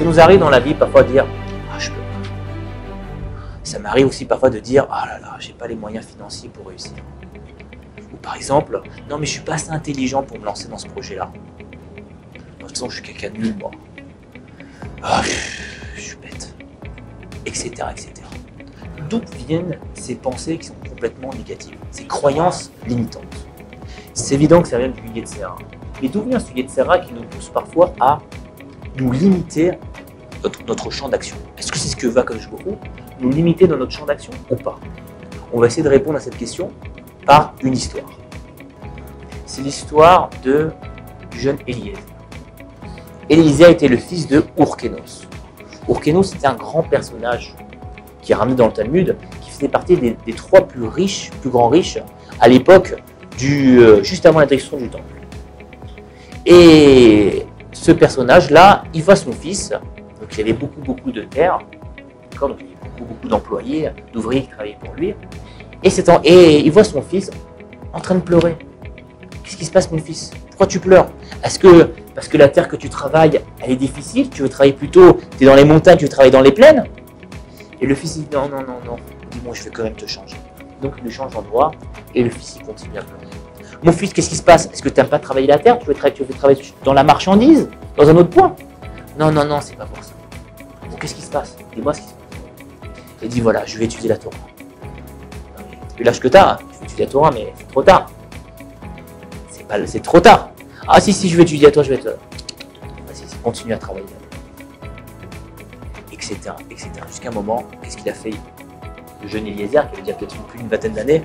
Ça nous arrive dans la vie parfois de dire « Ah, je peux pas ». Ça m'arrive aussi parfois de dire « Ah là là, j'ai pas les moyens financiers pour réussir ». Ou par exemple « Non mais je suis pas assez intelligent pour me lancer dans ce projet-là. De toute façon, je suis quelqu'un de nul, moi. Ah, je suis bête. » Etc. etc. D'où viennent ces pensées qui sont complètement négatives, ces croyances limitantes? C'est évident que ça vient du Yetzirah. Mais d'où vient ce Yetzirah qui nous pousse parfois à nous limiter notre champ d'action? Est-ce que c'est ce que va Kadosh Baruch Hu, nous limiter dans notre champ d'action ou pas? On va essayer de répondre à cette question par une histoire. C'est l'histoire du jeune Eliezer. Eliezer était le fils de Urkenos. Urkenos était un grand personnage qui est ramené dans le Talmud, qui faisait partie des trois plus grands riches à l'époque, juste avant la destruction du temple. Et ce personnage-là, il voit son fils, donc il avait beaucoup de terres, donc il y avait beaucoup d'employés, d'ouvriers qui travaillaient pour lui, et il voit son fils en train de pleurer. Qu'est-ce qui se passe, mon fils? Pourquoi tu pleures? Est-ce que parce que la terre que tu travailles, elle est difficile? Tu veux travailler plutôt, tu es dans les montagnes, tu veux travailler dans les plaines? Et le fils dit non. Il dit bon, je vais quand même te changer. Donc il le change d'endroit et le fils il continue à pleurer. Mon fils, qu'est-ce qui se passe? Est-ce que tu n'aimes pas travailler la terre? Tu veux travailler dans la marchandise? Dans un autre point? Non, c'est pas pour ça. Donc qu'est-ce qui se passe? Dis-moi ce qui se passe. Il dit voilà, je vais étudier la Torah. Vu l'âge que tu as, tu veux étudier la Torah, mais c'est trop tard. C'est trop tard. Ah si, je vais étudier la Torah, je vais te... Vas-y, continue à travailler. Etc. Jusqu'à un moment, qu'est-ce qu'il a fait? Le jeune Eliezer, qui avait déjà peut-être plus d'une vingtaine d'années,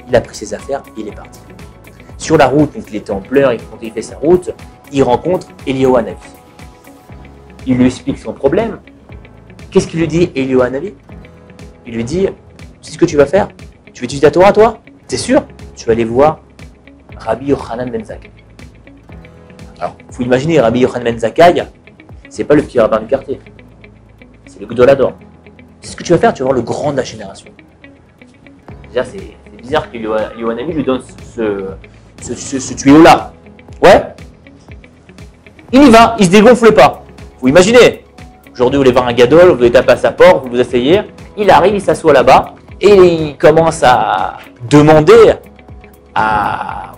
il a pris ses affaires et il est parti. Sur la route, donc il était en pleurs, quand il fait sa route, il rencontre Eliyahu Hanavi. Il lui explique son problème. Qu'est-ce qu'il lui dit, Eliyahu Hanavi? Il lui dit, tu sais ce que tu vas faire? Tu veux étudier la Torah, toi? T'es sûr? Tu vas aller voir Rabbi Yochanan ben Zakkai. Alors, il faut imaginer, Rabbi Yochanan ben Zakkai, c'est pas le petit rabbin du quartier. C'est le Gdolador. C'est ce que tu vas faire, tu vas voir le grand de la génération. Déjà, c'est bizarre que Eliyahu Hanavi lui donne ce tuyau-là. Ouais. Il y va, il se dégonfle pas. Vous imaginez, aujourd'hui vous voulez voir un gadol, vous devez taper à sa porte, vous vous asseyez, il arrive, il s'assoit là-bas, et il commence à demander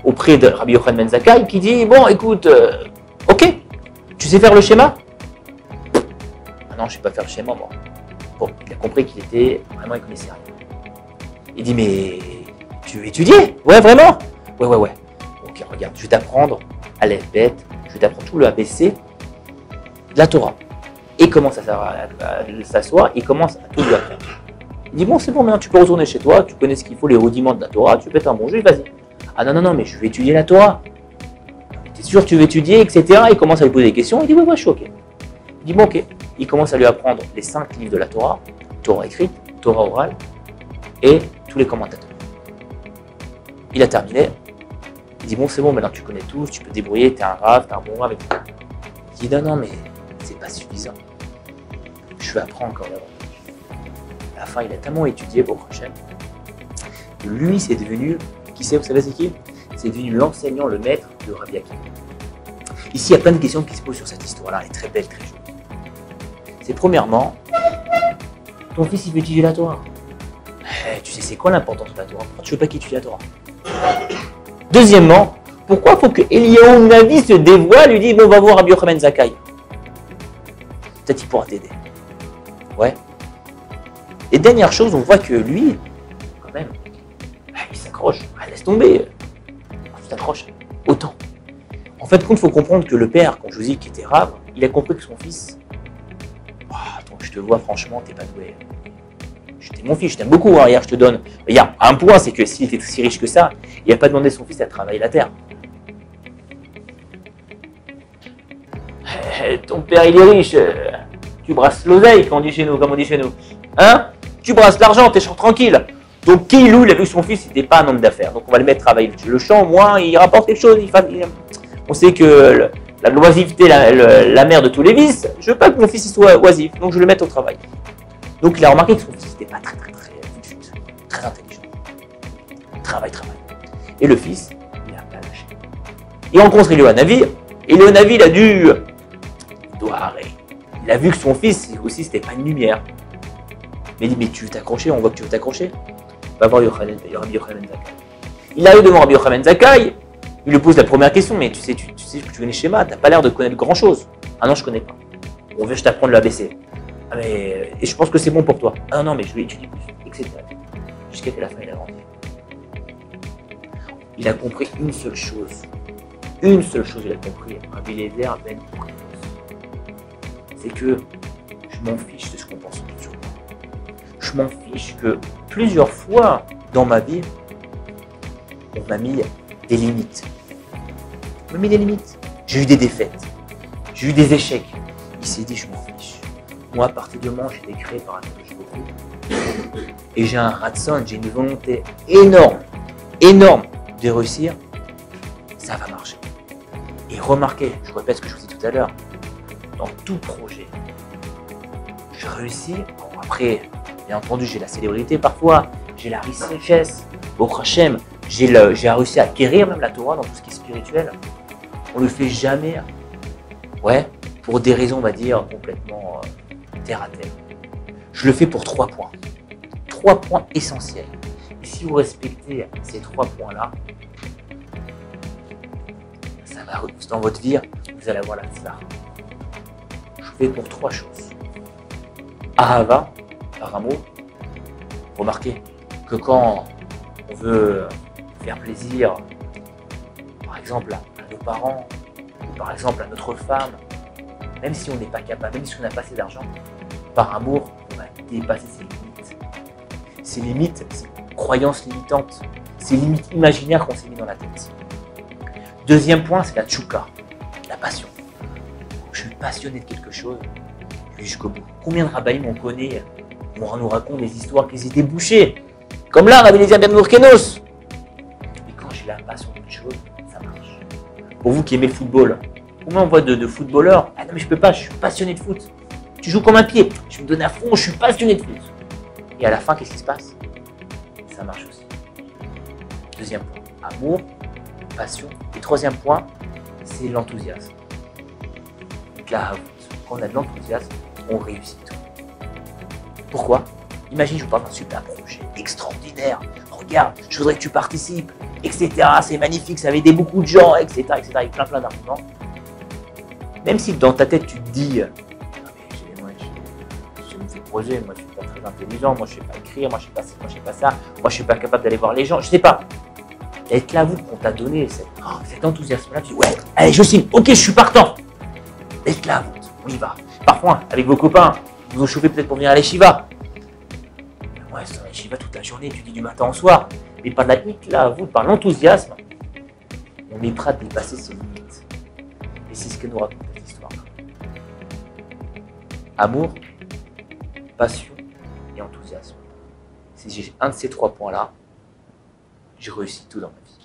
auprès de Rabbi Yochanan ben Zakkai, qui dit, bon écoute, ok, tu sais faire le schéma? Ah non, je ne sais pas faire le schéma moi. Bon, il a compris qu'il était vraiment, il connaissait rien. Il dit, mais tu veux étudier? Ouais, vraiment? Ouais. Ok, regarde, je vais t'apprendre à l'Alphabet, je vais t'apprendre tout le ABC de la Torah. Et il commence à s'asseoir, il commence à tout lui apprendre. Il dit, bon, c'est bon, maintenant tu peux retourner chez toi, tu connais ce qu'il faut, les rudiments de la Torah, tu peux être un bon juif, vas-y. Ah non, mais je vais étudier la Torah. T'es sûr que tu veux étudier, etc. Il commence à lui poser des questions, il dit, ouais, je suis ok. Il dit, bon, ok. Il commence à lui apprendre les 5 livres de la Torah, Torah écrite, Torah orale, et tous les commentateurs. Il a terminé. Il dit, bon, c'est bon, maintenant tu connais tout, tu peux te débrouiller, t'es un rave, t'es un bon rave, etc. Il dit, non, mais c'est pas suffisant. Je vais apprendre encore davantage. À la fin, il a tellement étudié pour prochaine. Lui, c'est devenu, qui c'est, vous savez c'est qui? C'est devenu l'enseignant, le maître de Rabbi Akiva. Ici, il y a plein de questions qui se posent sur cette histoire-là, elle est très belle, très jolie. C'est premièrement, ton fils il veut étudier la Torah. Tu sais c'est quoi l'importance de la Torah? Pourquoi tu veux pas qu'il étudie la Torah? Deuxièmement, pourquoi faut que Eliyahu Hanavi se dévoile, lui dit bon, on va voir Rabbi Yochanan ben Zakkai. Peut-être il pourra t'aider. Ouais. Et dernière chose, on voit que lui, quand même, il s'accroche. Laisse tomber. Tu t'accroches autant. En fait, il faut comprendre que le père, quand je vous dis qu'il était rave, il a compris que son fils, attends, je te vois, franchement, t'es pas doué. T'es mon fils, je t'aime beaucoup, hein, regarde, je te donne. Regarde, un point, c'est que s'il était si riche que ça, il n'a pas demandé à son fils à travailler la terre. Ton père, il est riche. Tu brasses l'oseille, comme on dit chez nous. Hein? Tu brasses l'argent, t'es tranquille. Donc, Keilou, il a vu que son fils, n'était pas un homme d'affaires. Donc, on va le mettre travailler le champ, au moins, il rapporte quelque chose. On sait que la loisiveté, la mère de tous les vices, je veux pas que mon fils soit oisif, donc je vais le mettre au travail. Donc, il a remarqué que son fils n'était pas très intelligent. Travail. Et le fils, il n'a pas lâché. Il rencontre Eliyahu Hanavi. Eliyahu Hanavi, il Il a vu que son fils aussi, c'était pas une lumière. Mais il dit, mais tu veux t'accrocher, on voit que tu veux t'accrocher. Va voir Rabbi Yochanan Zakkai. Il arrive devant Rabbi Yochanan Zakkai, il lui pose la première question, mais tu sais que tu connais le schéma, tu n'as pas l'air de connaître grand chose. Ah non, je connais pas. On veut, je t'apprends le ABC. Ah mais, et je pense que c'est bon pour toi. Ah non, mais je vais étudier plus, etc. Jusqu'à la fin, il a grandi. Il a compris une seule chose. Une seule chose, il a compris, Rabbi Eliezer ben Poukinos. C'est que je m'en fiche de ce qu'on pense sur moi. Je m'en fiche que plusieurs fois dans ma vie, on m'a mis des limites. On m'a mis des limites. J'ai eu des défaites. J'ai eu des échecs. Il s'est dit, je m'en fiche. Moi, à partir du moment où j'ai été créé par un Dieu, et j'ai un ratson, j'ai une volonté énorme de réussir, ça va marcher. Et remarquez, je répète ce que je vous dis tout à l'heure, dans tout projet, je réussis. Bon, après, bien entendu, j'ai la célébrité parfois, j'ai la richesse, au Hachem, j'ai réussi à acquérir même la Torah dans tout ce qui est spirituel. On ne le fait jamais, ouais, pour des raisons, on va dire, complètement terre à terre. Je le fais pour 3 points. 3 points essentiels. Et si vous respectez ces 3 points-là, ça va dans votre vie, vous allez avoir la tzlach. Je fais pour 3 choses. Ahava, par amour. Remarquez que quand on veut faire plaisir, par exemple à nos parents, ou par exemple à notre femme, même si on n'est pas capable, même si on n'a pas assez d'argent, par amour, on va dépasser ses limites. Ces limites, ces croyances limitantes, ces limites imaginaires qu'on s'est mis dans la tête. Deuxième point, c'est la tchouka, la passion. Je suis passionné de quelque chose, je vais jusqu'au bout. Combien de rabbins on connaît, on nous raconte des histoires qu'ils étaient bouchés, comme là, Rabbi Eliezer ben Poukinos. Et quand j'ai la passion d'une chose, ça marche. Pour vous qui aimez le football, combien on voit de footballeurs? Ah non mais je peux pas, je suis passionné de foot. Tu joues comme un pied, je me donne à fond, je suis passionné de foot. Et à la fin, qu'est-ce qui se passe? Ça marche aussi. Deuxième point, amour, passion. Et troisième point, c'est l'enthousiasme. Donc là, quand on a de l'enthousiasme, on réussit tout. Pourquoi? Imagine, je vous parle d'un super projet extraordinaire. Regarde, je voudrais que tu participes, etc. C'est magnifique, ça va aider beaucoup de gens, etc. avec plein d'arguments. Même si dans ta tête, tu te dis, je me fais projet, moi je suis pas très intelligent, moi je sais pas écrire, moi je sais pas ci, moi je sais pas ça, moi je suis pas capable d'aller voir les gens, je sais pas. Être là, vous, qu'on t'a donné cet enthousiasme-là, tu dis, ouais, allez, je signe, ok, je suis partant. Être là, vous, on y va. Parfois, avec vos copains, vous vous chauffez peut-être pour venir à l'Eshiva. Ouais, c'est à l'Eshiva toute la journée, tu dis du matin au soir. Mais par la là, vous, par l'enthousiasme, on est prêt à dépasser ses limites. Et c'est ce que nous raconte cette histoire. Amour, passion et enthousiasme. Si j'ai un de ces 3 points-là, j'ai réussi tout dans ma vie.